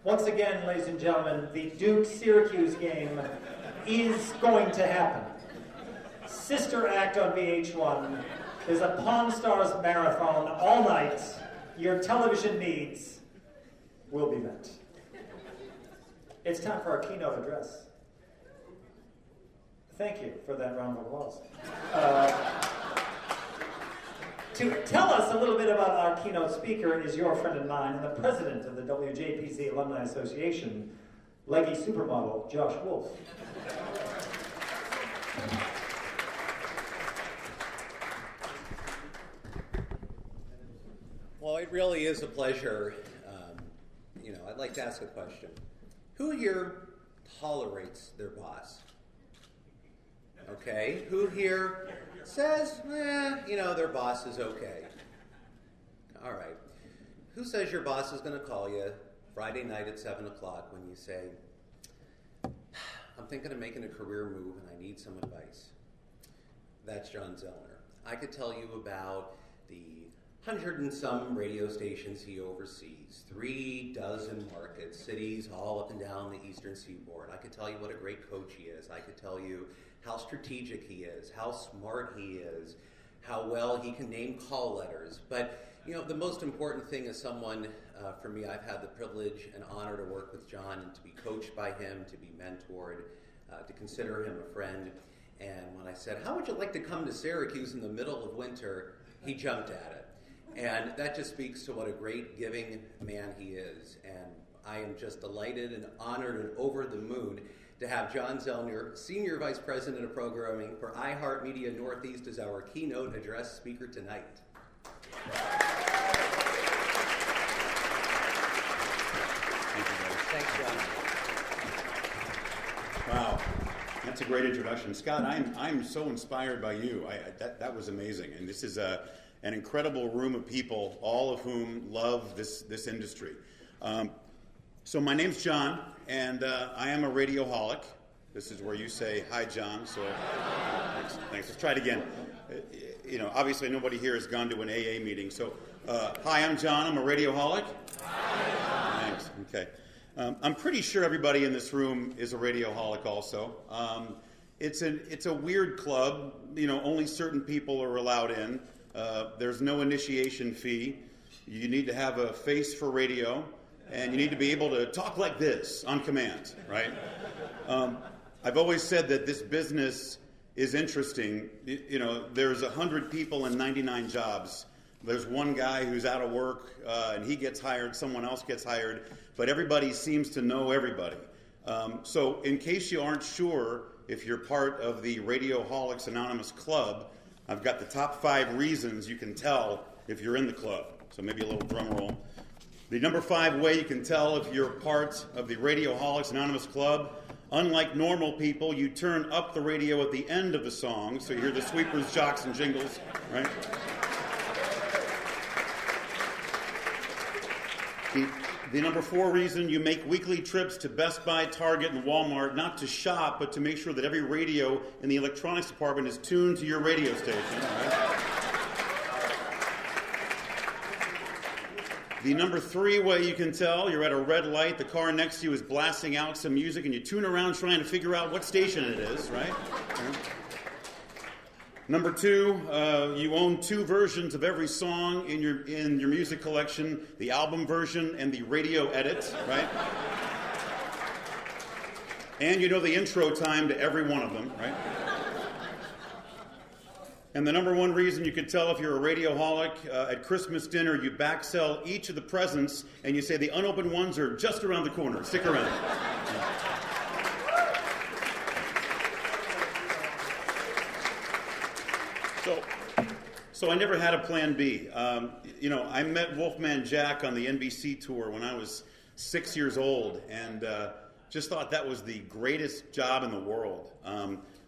Once again, ladies and gentlemen, the Duke-Syracuse game is going to happen. Sister Act on VH1 is a Pawn Stars marathon all night. Your television needs will be met. It's time for our keynote address. Thank you for that round of applause. To tell us a little bit about our keynote speaker is your friend and mine and the president of the WJPZ Alumni Association, leggy supermodel Josh Wolff. Well, it really is a pleasure. I'd like to ask a question. Who here tolerates their boss? Okay. Who here says, their boss is okay? All right. Who says your boss is going to call you Friday night at 7 o'clock when you say, I'm thinking of making a career move and I need some advice? That's Jon Zellner. I could tell you about the 100 and some radio stations he oversees, 36 markets, cities all up and down the eastern seaboard. I could tell you what a great coach he is. I could tell you how strategic he is, how smart he is, how well he can name call letters. But, the most important thing is someone, for me, I've had the privilege and honor to work with Jon and to be coached by him, to be mentored, to consider him a friend. And when I said, how would you like to come to Syracuse in the middle of winter, he jumped at it. And that just speaks to what a great giving man he is. And I am just delighted and honored and over the moon to have Jon Zellner, Senior Vice President of Programming for iHeartMedia Northeast, as our keynote address speaker tonight. Thank you, guys. Thanks, Jon. Wow, that's a great introduction. Scott, I'm so inspired by you. That was amazing. And this is an incredible room of people, all of whom love this industry. So my name's Jon, and I am a radioholic. This is where you say, hi, Jon. So thanks. Let's try it again. Obviously nobody here has gone to an AA meeting. So, hi, I'm Jon. I'm a radioholic. Hi, thanks. Okay. I'm pretty sure everybody in this room is a radioholic also. It's a weird club. Only certain people are allowed in. There's no initiation fee. You need to have a face for radio. And you need to be able to talk like this on command, right? I've always said that this business is interesting. There's 100 people and 99 jobs. There's one guy who's out of work, and he gets hired, someone else gets hired, but everybody seems to know everybody. So in case you aren't sure if you're part of the Radioholics Anonymous Club, I've got the top 5 reasons you can tell if you're in the club. So maybe a little drum roll. The number 5 way you can tell if you're part of the Radioholics Anonymous Club, unlike normal people, you turn up the radio at the end of the song, so you hear the sweepers, jocks, and jingles, right? The number 4 reason, you make weekly trips to Best Buy, Target, and Walmart, not to shop, but to make sure that every radio in the electronics department is tuned to your radio station, right? The number 3 way you can tell, you're at a red light, the car next to you is blasting out some music, and you tune around trying to figure out what station it is, right? Number 2, you own 2 versions of every song in your music collection, the album version and the radio edit, right? And you know the intro time to every one of them, right? And the number 1 reason you can tell if you're a radioholic, at Christmas dinner, you backsell each of the presents, and you say the unopened ones are just around the corner. Stick around. So I never had a plan B. I met Wolfman Jack on the NBC tour when I was 6 years old, and just thought that was the greatest job in the world.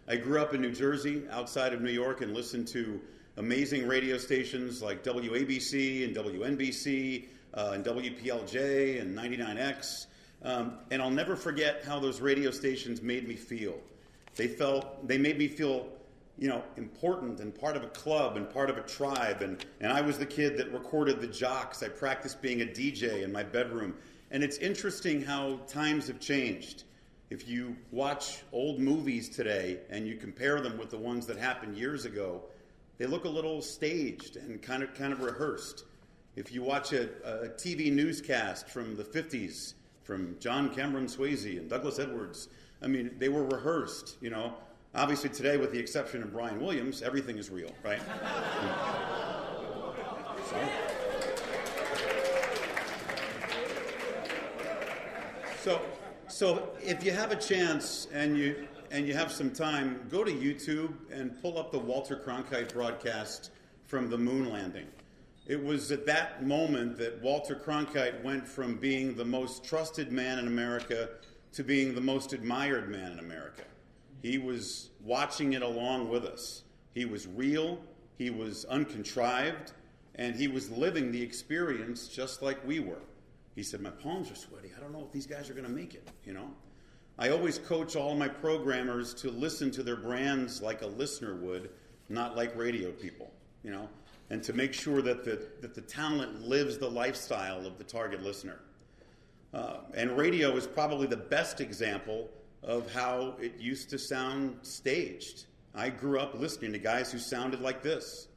I grew up in New Jersey, outside of New York, and listened to amazing radio stations like WABC and WNBC and WPLJ and 99X. And I'll never forget how those radio stations made me feel. They made me feel, important and part of a club and part of a tribe. And I was the kid that recorded the jocks. I practiced being a DJ in my bedroom. And it's interesting how times have changed. If you watch old movies today and you compare them with the ones that happened years ago, they look a little staged and kind of rehearsed. If you watch a TV newscast from the 50s, from John Cameron Swayze and Douglas Edwards, I mean, they were rehearsed, you know. Obviously today, with the exception of Brian Williams, everything is real, right? So if you have a chance and you have some time, go to YouTube and pull up the Walter Cronkite broadcast from the moon landing. It was at that moment that Walter Cronkite went from being the most trusted man in America to being the most admired man in America. He was watching it along with us. He was real, he was uncontrived, and he was living the experience just like we were. He said, my palms are sweaty. I don't know if these guys are going to make it, you know. I always coach all of my programmers to listen to their brands like a listener would, not like radio people, you know, and to make sure that the talent lives the lifestyle of the target listener. And radio is probably the best example of how it used to sound staged. I grew up listening to guys who sounded like this.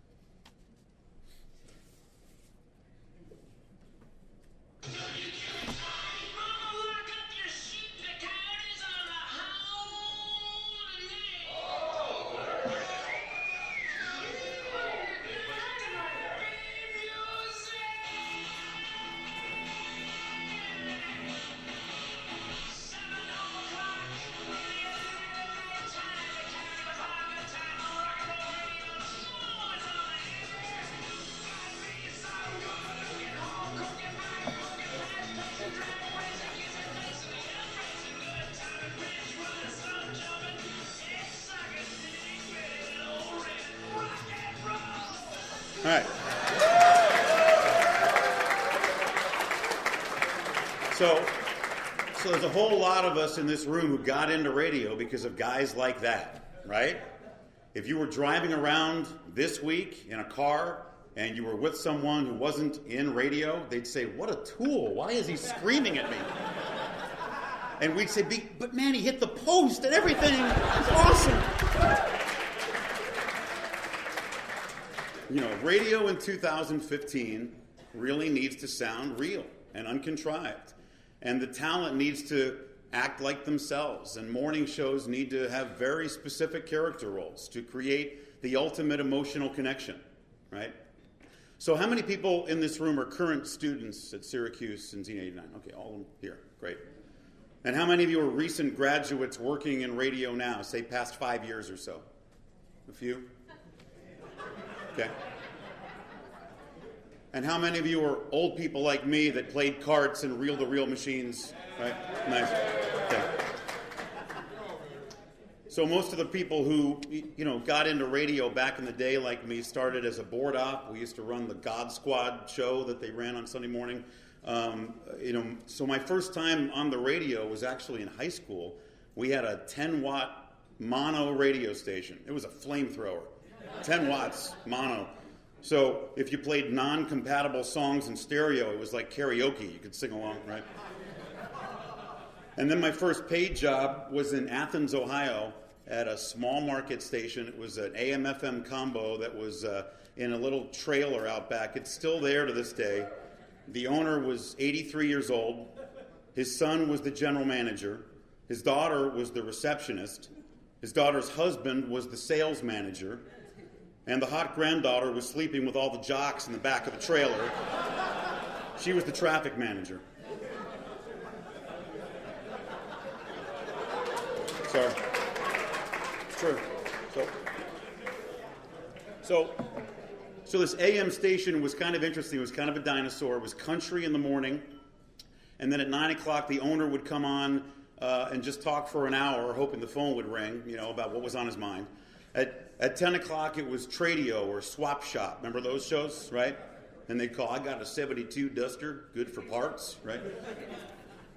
All right. So there's a whole lot of us in this room who got into radio because of guys like that, right? If you were driving around this week in a car and you were with someone who wasn't in radio, they'd say, what a tool. Why is he screaming at me? And we'd say, but man, he hit the post and everything. It's awesome. You know, radio in 2015 really needs to sound real and uncontrived. And the talent needs to act like themselves. And morning shows need to have very specific character roles to create the ultimate emotional connection, right? So how many people in this room are current students at Syracuse in 1989? Okay, all of them here. Great. And how many of you are recent graduates working in radio now, say past 5 years or so? A few? Okay. And how many of you are old people like me that played carts and reel-to-reel machines? Right? Nice. Okay. So most of the people who, you know, got into radio back in the day like me started as a board op. We used to run the God Squad show that they ran on Sunday morning. You know, so my first time on the radio was actually in high school. We had a 10-watt mono radio station. It was a flamethrower. 10 watts, mono. So if you played non-compatible songs in stereo, it was like karaoke. You could sing along, right? And then my first paid job was in Athens, Ohio, at a small market station. It was an AM/FM combo that was in a little trailer out back. It's still there to this day. The owner was 83 years old. His son was the general manager. His daughter was the receptionist. His daughter's husband was the sales manager. And the hot granddaughter was sleeping with all the jocks in the back of the trailer. She was the traffic manager. Sorry. It's true. So this AM station was kind of interesting. It was kind of a dinosaur. It was country in the morning. And then at 9 o'clock, the owner would come on and just talk for an hour, hoping the phone would ring, you know, about what was on his mind. At 10 o'clock, it was Tradio or Swap Shop. Remember those shows, right? And they'd call, I got a 72 Duster, good for parts, right?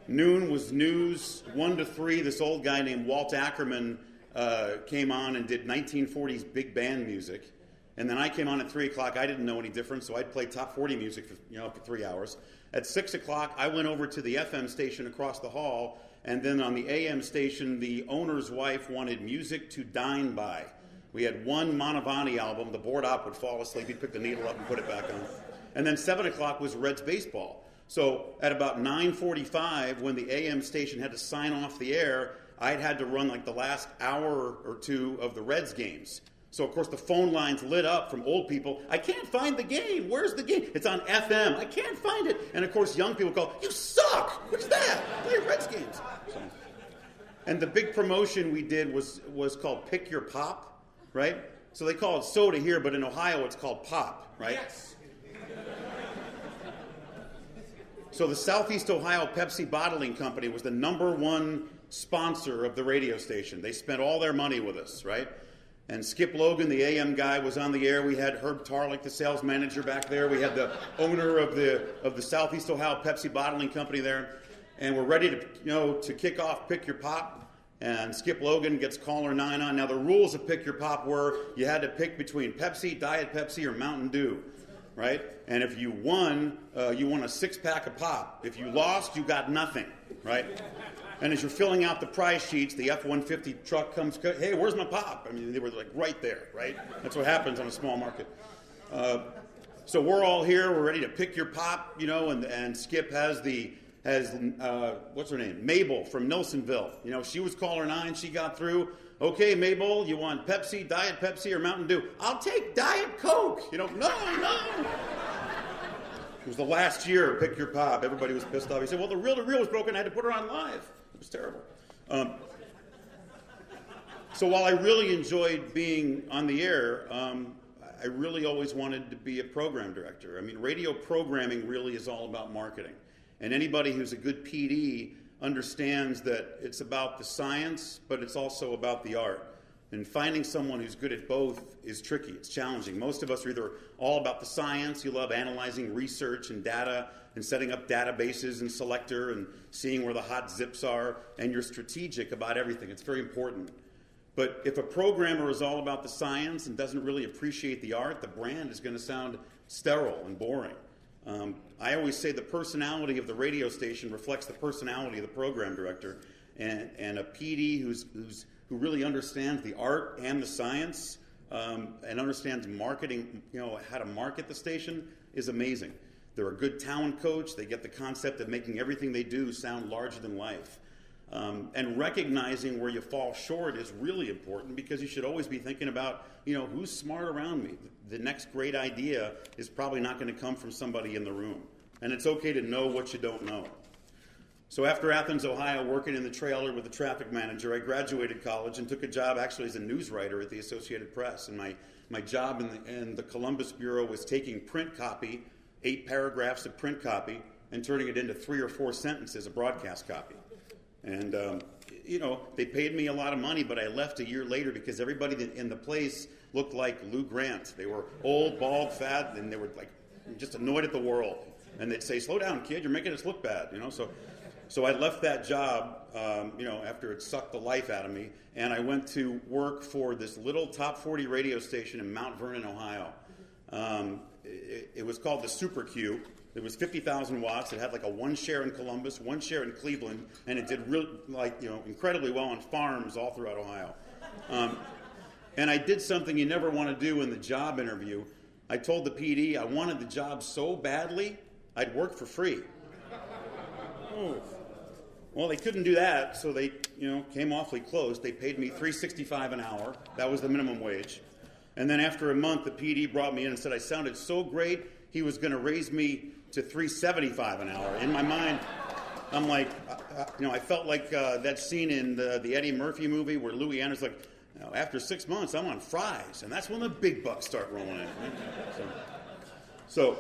Noon was news. 1 to 3, this old guy named Walt Ackerman came on and did 1940s big band music. And then I came on at 3 o'clock. I didn't know any difference, so I'd play top 40 music for 3 hours. At 6 o'clock, I went over to the FM station across the hall, and then on the AM station, the owner's wife wanted music to dine by. We had one Manavani album. The board op would fall asleep. He'd pick the needle up and put it back on. And then 7 o'clock was Reds baseball. So at about 9:45, when the AM station had to sign off the air, I'd had to run like the last hour or two of the Reds games. So, of course, the phone lines lit up from old people. I can't find the game. Where's the game? It's on FM. I can't find it. And, of course, young people call, you suck. What's that? Play Reds games. So, and the big promotion we did was called Pick Your Pop, right? So they call it soda here, but in Ohio it's called pop, right? Yes. So the Southeast Ohio Pepsi Bottling Company was the #1 sponsor of the radio station. They spent all their money with us, right? And Skip Logan, the AM guy, was on the air. We had Herb Tarlick, the sales manager, back there. We had the owner of the Southeast Ohio Pepsi Bottling Company there. And we're ready to kick off Pick Your Pop. And Skip Logan gets caller 9 on. Now, the rules of Pick Your Pop were you had to pick between Pepsi, Diet Pepsi, or Mountain Dew, right? And if you won a 6-pack of pop. If you lost, you got nothing, right? And as you're filling out the prize sheets, the F-150 truck comes, hey, where's my pop? I mean, they were like right there, right? That's what happens on a small market. So we're all here. We're ready to pick your pop, and Skip has what's her name? Mabel from Nelsonville. She was caller 9. She got through. Okay, Mabel, you want Pepsi, Diet Pepsi, or Mountain Dew? I'll take Diet Coke. No. It was the last year of Pick Your Pop. Everybody was pissed off. He said, well, the reel-to-reel was broken. I had to put her on live. It was terrible. So while I really enjoyed being on the air, I really always wanted to be a program director. I mean, radio programming really is all about marketing. And anybody who's a good PD understands that it's about the science, but it's also about the art. And finding someone who's good at both is tricky. It's challenging. Most of us are either all about the science, you love analyzing research and data and setting up databases and Selector and seeing where the hot zips are, and you're strategic about everything. It's very important. But if a programmer is all about the science and doesn't really appreciate the art, the brand is going to sound sterile and boring. I always say the personality of the radio station reflects the personality of the program director, and a PD who really understands the art and the science and understands marketing, how to market the station is amazing. They're a good talent coach. They get the concept of making everything they do sound larger than life. And recognizing where you fall short is really important, because you should always be thinking about, who's smart around me. The next great idea is probably not going to come from somebody in the room. And it's okay to know what you don't know. So after Athens, Ohio, working in the trailer with the traffic manager, I graduated college and took a job actually as a news writer at the Associated Press. And my job in the Columbus Bureau was taking print copy, 8 paragraphs of print copy, and turning it into 3 or 4 sentences of broadcast copy. And, they paid me a lot of money, but I left a year later because everybody in the place looked like Lou Grant. They were old, bald, fat, and they were like just annoyed at the world. And they'd say, slow down, kid, you're making us look bad, So I left that job, after it sucked the life out of me, and I went to work for this little top 40 radio station in Mount Vernon, Ohio. It was called the Super Q. It was 50,000 watts. It had like a 1 share in Columbus, 1 share in Cleveland, and it did incredibly well on farms all throughout Ohio. And I did something you never want to do in the job interview. I told the PD I wanted the job so badly, I'd work for free. Oh. Well, they couldn't do that, so they, came awfully close. They paid me $3.65 an hour. That was the minimum wage. And then after a month, the PD brought me in and said I sounded so great, he was going to raise me to $3.75 an hour. In my mind, I'm like, I felt like that scene in the Eddie Murphy movie where Louis Anderson's like, after 6 months, I'm on fries, and that's when the big bucks start rolling in. So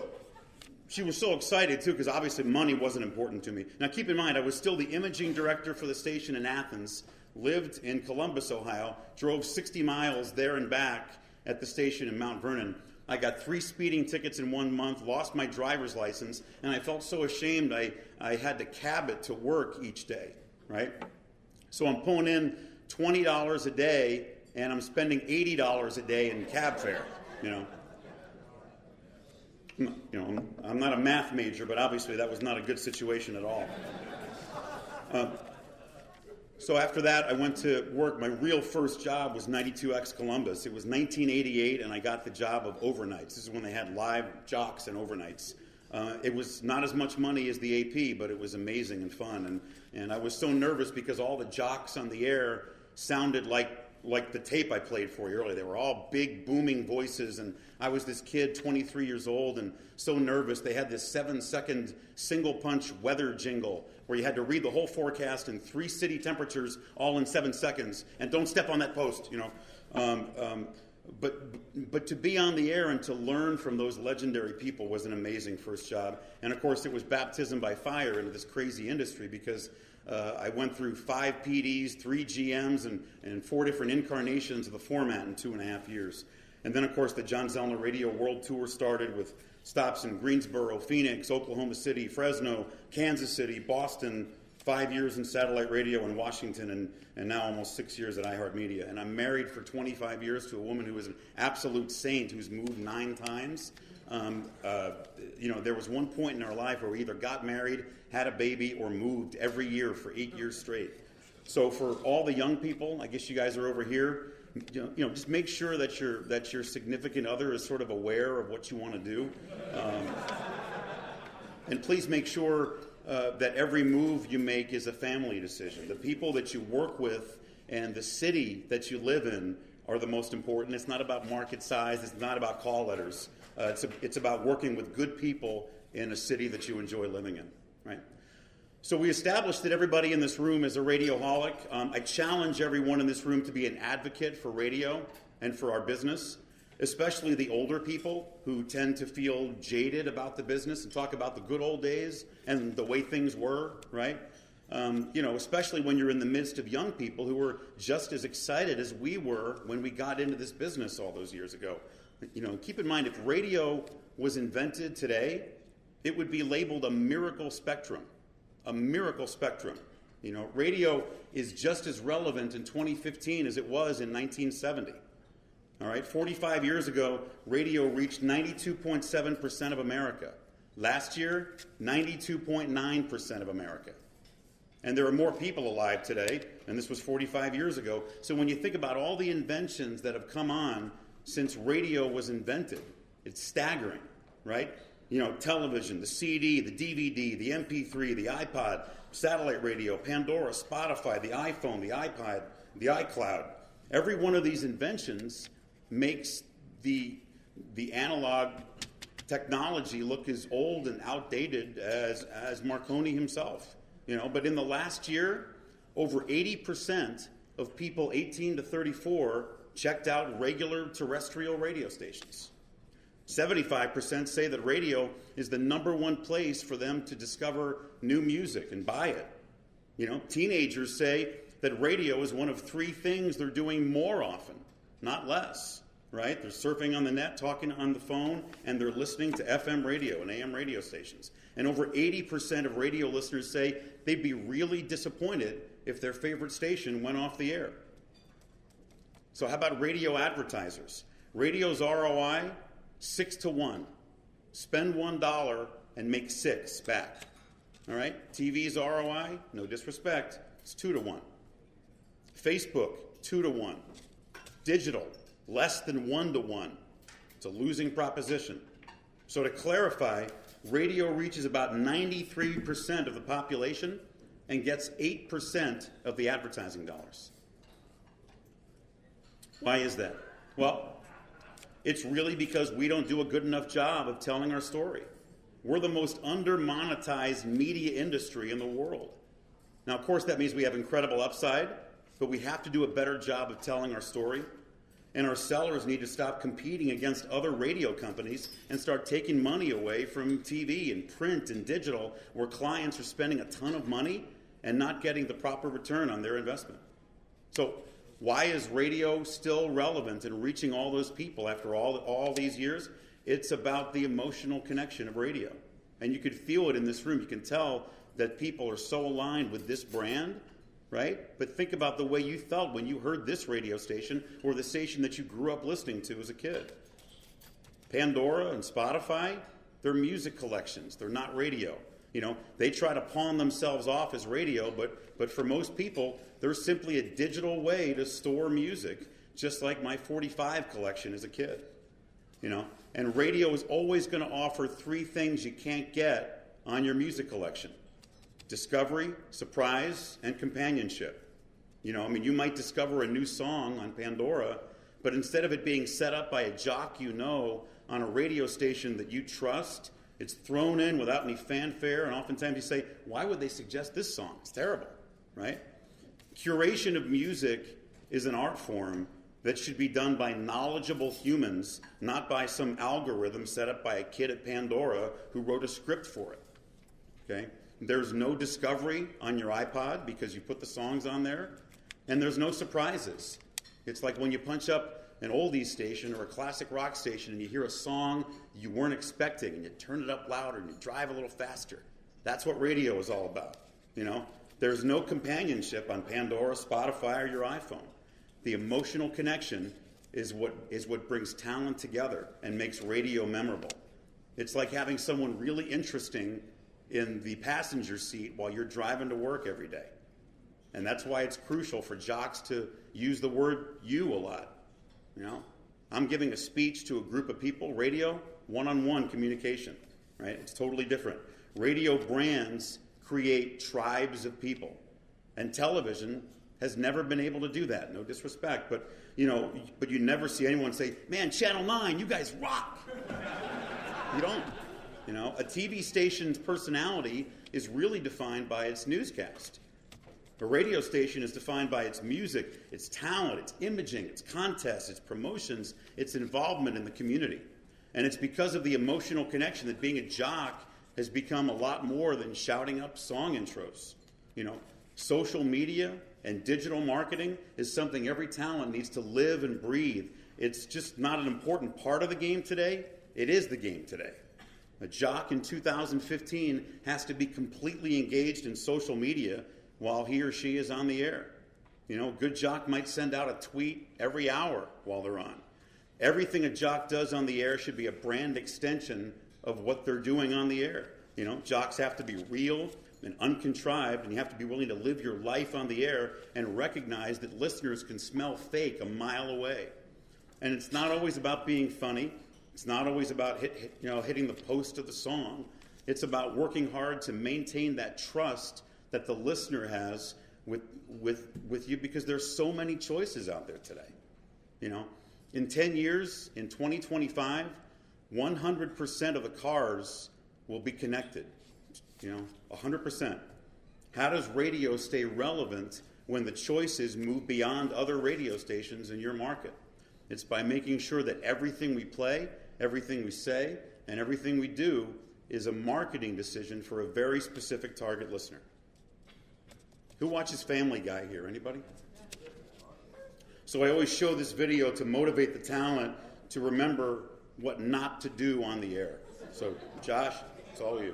she was so excited, too, because obviously money wasn't important to me. Now, keep in mind, I was still the imaging director for the station in Athens, lived in Columbus, Ohio, drove 60 miles there and back at the station in Mount Vernon. I got 3 speeding tickets in 1 month, lost my driver's license, and I felt so ashamed I had to cab it to work each day, right? So I'm pulling in $20 a day, and I'm spending $80 a day in cab fare. I'm not a math major, but obviously that was not a good situation at all. So after that, I went to work. My real first job was 92X Columbus. It was 1988, and I got the job of overnights. This is when they had live jocks and overnights. It was not as much money as the AP, but it was amazing and fun. And I was so nervous because all the jocks on the air sounded like the tape I played for you earlier. They were all big, booming voices, and I was this kid, 23 years old, and so nervous. They had this 7-second single-punch weather jingle where you had to read the whole forecast in 3 city temperatures all in 7 seconds, and don't step on that post, But to be on the air and to learn from those legendary people was an amazing first job. And, of course, it was baptism by fire into this crazy industry because I went through 5 PDs, 3 GMs, and 4 different incarnations of the format in 2.5 years. And then, of course, the Jon Zellner Radio World Tour started with stops in Greensboro, Phoenix, Oklahoma City, Fresno, Kansas City, Boston, 5 years in satellite radio in Washington, and now almost 6 years at iHeartMedia. And I'm married for 25 years to a woman who is an absolute saint who's moved 9 times. There was one point in our life where we either got married, had a baby, or moved every year for 8 years straight. So for all the young people, I guess you guys are over here, just make sure that your significant other is sort of aware of what you want to do. And please make sure that every move you make is a family decision. The people that you work with and the city that you live in are the most important. It's not about market size. It's not about call letters. It's about working with good people in a city that you enjoy living in, right? So we established that everybody in this room is a radioholic. I challenge everyone in this room to be an advocate for radio and for our business, especially the older people who tend to feel jaded about the business and talk about the good old days and the way things were, right? Especially when you're in the midst of young people who were just as excited as we were when we got into this business all those years ago. Keep in mind, if radio was invented today, it would be labeled a miracle spectrum. A miracle spectrum. Radio is just as relevant in 2015 as it was in 1970. All right, 45 years ago, radio reached 92.7% of America. Last year, 92.9% of America. And there are more people alive today, and this was 45 years ago. So when you think about all the inventions that have come on since radio was invented, it's staggering, right? Television, the CD, the DVD, the MP3, the iPod, satellite radio, Pandora, Spotify, the iPhone, the iPad, the iCloud. Every one of these inventions makes the analog technology look as old and outdated as Marconi himself. But in the last year, over 80% of people 18 to 34 checked out regular terrestrial radio stations. 75% say that radio is the #1 place for them to discover new music and buy it. Teenagers say that radio is one of 3 things they're doing more often, not less, right? They're surfing on the net, talking on the phone, and they're listening to FM radio and AM radio stations. And over 80% of radio listeners say they'd be really disappointed if their favorite station went off the air. So how about radio advertisers? Radio's ROI, 6 to 1. Spend $1 and make 6 back. All right? TV's ROI, no disrespect, it's 2 to 1. Facebook, 2 to 1. Digital, less than 1 to 1. It's a losing proposition. So to clarify, radio reaches about 93% of the population and gets 8% of the advertising dollars. Why is that? Well, it's really because we don't do a good enough job of telling our story. We're the most under-monetized media industry in the world. Now, of course, that means we have incredible upside, but we have to do a better job of telling our story. And our sellers need to stop competing against other radio companies and start taking money away from TV and print and digital, where clients are spending a ton of money and not getting the proper return on their investment. So why is radio still relevant and reaching all those people after all these years? It's about the emotional connection of radio. And you could feel it in this room. You can tell that people are so aligned with this brand, right? But think about the way you felt when you heard this radio station or the station that you grew up listening to as a kid. Pandora and Spotify, they're music collections. They're not radio. They try to pawn themselves off as radio, but for most people, they're simply a digital way to store music, just like my 45 collection as a kid. And radio is always going to offer three things you can't get on your music collection: discovery, surprise, and companionship. You might discover a new song on Pandora, but instead of it being set up by a jock on a radio station that you trust, it's thrown in without any fanfare, and oftentimes you say, why would they suggest this song? It's terrible, right? Curation of music is an art form that should be done by knowledgeable humans, not by some algorithm set up by a kid at Pandora who wrote a script for it. Okay? There's no discovery on your iPod because you put the songs on there, and there's no surprises. It's like when you punch up an oldies station or a classic rock station and you hear a song you weren't expecting and you turn it up louder and you drive a little faster. That's what radio is all about. There's no companionship on Pandora, Spotify, or your iPhone. The emotional connection is what brings talent together and makes radio memorable. It's like having someone really interesting in the passenger seat while you're driving to work every day. And that's why it's crucial for jocks to use the word you a lot. I'm giving a speech to a group of people. Radio, one-on-one communication, right? It's totally different. Radio brands create tribes of people. And television has never been able to do that. No disrespect, but you never see anyone say, "Man, Channel 9, you guys rock." You don't. A TV station's personality is really defined by its newscast. A radio station is defined by its music, its talent, its imaging, its contests, its promotions, its involvement in the community. And it's because of the emotional connection that being a jock has become a lot more than shouting up song intros. Social media and digital marketing is something every talent needs to live and breathe. It's just not an important part of the game today. It is the game today. A jock in 2015 has to be completely engaged in social media while he or she is on the air. A good jock might send out a tweet every hour while they're on. Everything a jock does on the air should be a brand extension of what they're doing on the air. Jocks have to be real and uncontrived, and you have to be willing to live your life on the air and recognize that listeners can smell fake a mile away. And it's not always about being funny. It's not always about hitting the post of the song. It's about working hard to maintain that trust that the listener has with you, because there's so many choices out there today. In 10 years, in 2025, 100% of the cars will be connected. 100%. How does radio stay relevant when the choices move beyond other radio stations in your market? It's by making sure that everything we play, everything we say, and everything we do is a marketing decision for a very specific target listener. Who watches Family Guy here? Anybody? So I always show this video to motivate the talent to remember what not to do on the air. So, Josh, it's all you.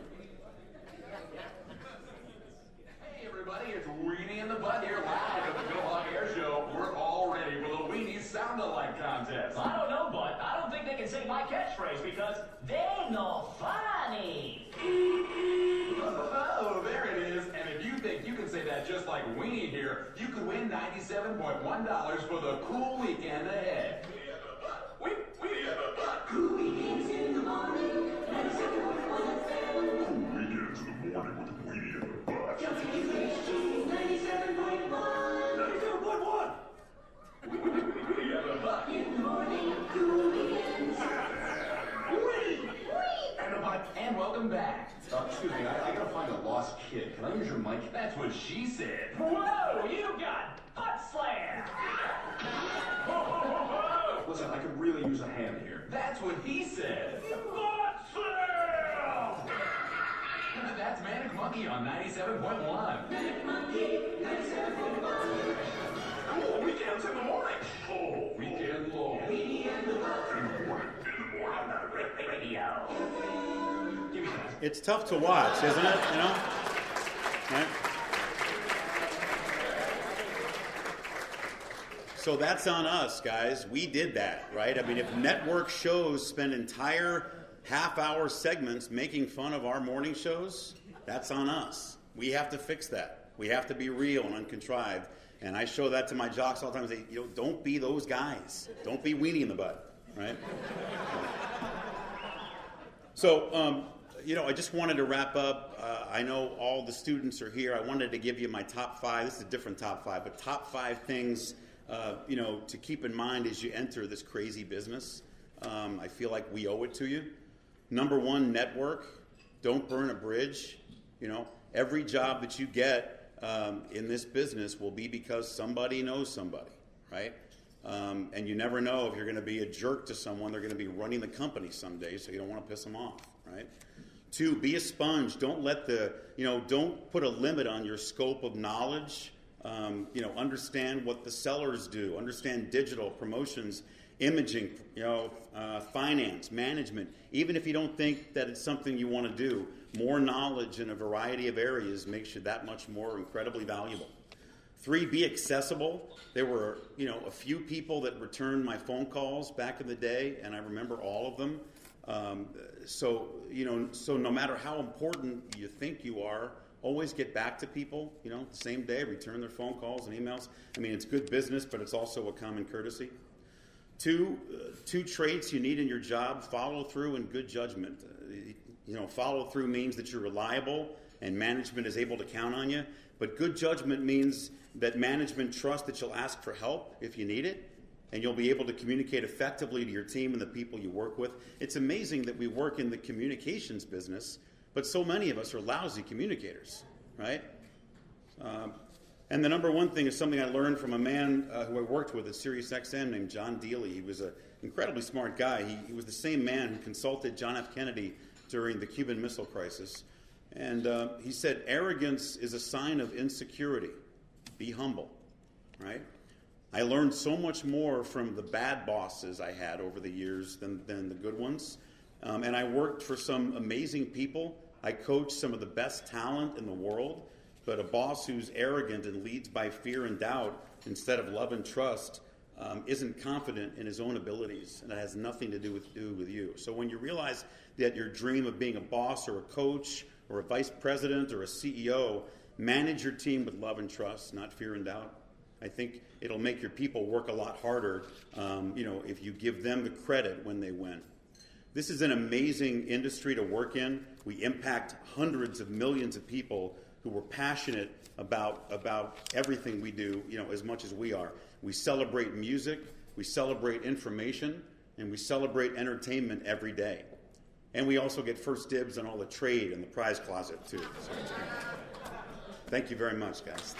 Hey, everybody, it's Weenie and the Butt here live at the Bill Hawk Air Show. We're all ready for the Weenie Sound-Alike contest. I don't know, Bud. I don't think they can say my catchphrase because they no funny. Oh, there it is. And if you think you can say that just like Weenie here, you could win $97.1 for the cool weekend ahead. We have a butt. Cool weekends in the morning, 97.1 FM. Cool weekends in the morning with Weenie and the Butt. Just a few fish cheese, 97.1. 97.1. We have a butt. In the morning, cool weekends. Wee! And a butt. And welcome back. Excuse me, I gotta find a lost kid. Can I use your mic? That's what she said. Whoa, you got butt slam. Listen, I could really use a hand here. That's what he said. Butt slam. That's Manic Monkey on 97.1. Manic Monkey, 97.1. Cool weekends in the morning. Oh, weekend long. Weenie and the Butt. In the morning. On the radio. Give me that. It's tough to watch, isn't it? Right? So that's on us, guys. We did that, right? I mean, if network shows spend entire half-hour segments making fun of our morning shows, that's on us. We have to fix that. We have to be real and uncontrived. And I show that to my jocks all the time. I say, don't be those guys. Don't be weenie in the butt, right? So, I just wanted to wrap up. I know all the students are here. I wanted to give you my top 5. This is a different top 5, but top 5 things, to keep in mind as you enter this crazy business. I feel like we owe it to you. Number 1, network. Don't burn a bridge. Every job that you get in this business will be because somebody knows somebody, right? And you never know if you're going to be a jerk to someone. They're going to be running the company someday, so you don't want to piss them off, right? 2, be a sponge. Don't let don't put a limit on your scope of knowledge. Understand what the sellers do. Understand digital promotions, imaging, finance, management. Even if you don't think that it's something you want to do, more knowledge in a variety of areas makes you that much more incredibly valuable. 3, be accessible. There were, a few people that returned my phone calls back in the day, and I remember all of them. So no matter how important you think you are, always get back to people, the same day, return their phone calls and emails. I mean, it's good business, but it's also a common courtesy. 2 traits you need in your job: follow through and good judgment. Follow through means that you're reliable and management is able to count on you. But good judgment means that management trusts that you'll ask for help if you need it, and you'll be able to communicate effectively to your team and the people you work with. It's amazing that we work in the communications business, but so many of us are lousy communicators, right? And the number 1 thing is something I learned from a man who I worked with at SiriusXM named John Dealey. He was an incredibly smart guy. He was the same man who consulted John F. Kennedy during the Cuban Missile Crisis. And he said, arrogance is a sign of insecurity. Be humble, right? I learned so much more from the bad bosses I had over the years than the good ones. And I worked for some amazing people. I coached some of the best talent in the world. But a boss who's arrogant and leads by fear and doubt instead of love and trust isn't confident in his own abilities, and it has nothing to do with you. So when you realize that your dream of being a boss or a coach or a vice president or a CEO, manage your team with love and trust, not fear and doubt. I think it'll make your people work a lot harder, if you give them the credit when they win. This is an amazing industry to work in. We impact hundreds of millions of people who were passionate about everything we do, as much as we are. We celebrate music, we celebrate information, and we celebrate entertainment every day. And we also get first dibs on all the trade in the prize closet, too. So thank you very much, guys.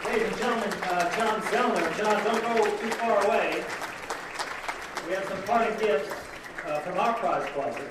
Ladies and gentlemen, Jon Zellner. Jon, don't go too far away. We have some parting gifts from our prize closet.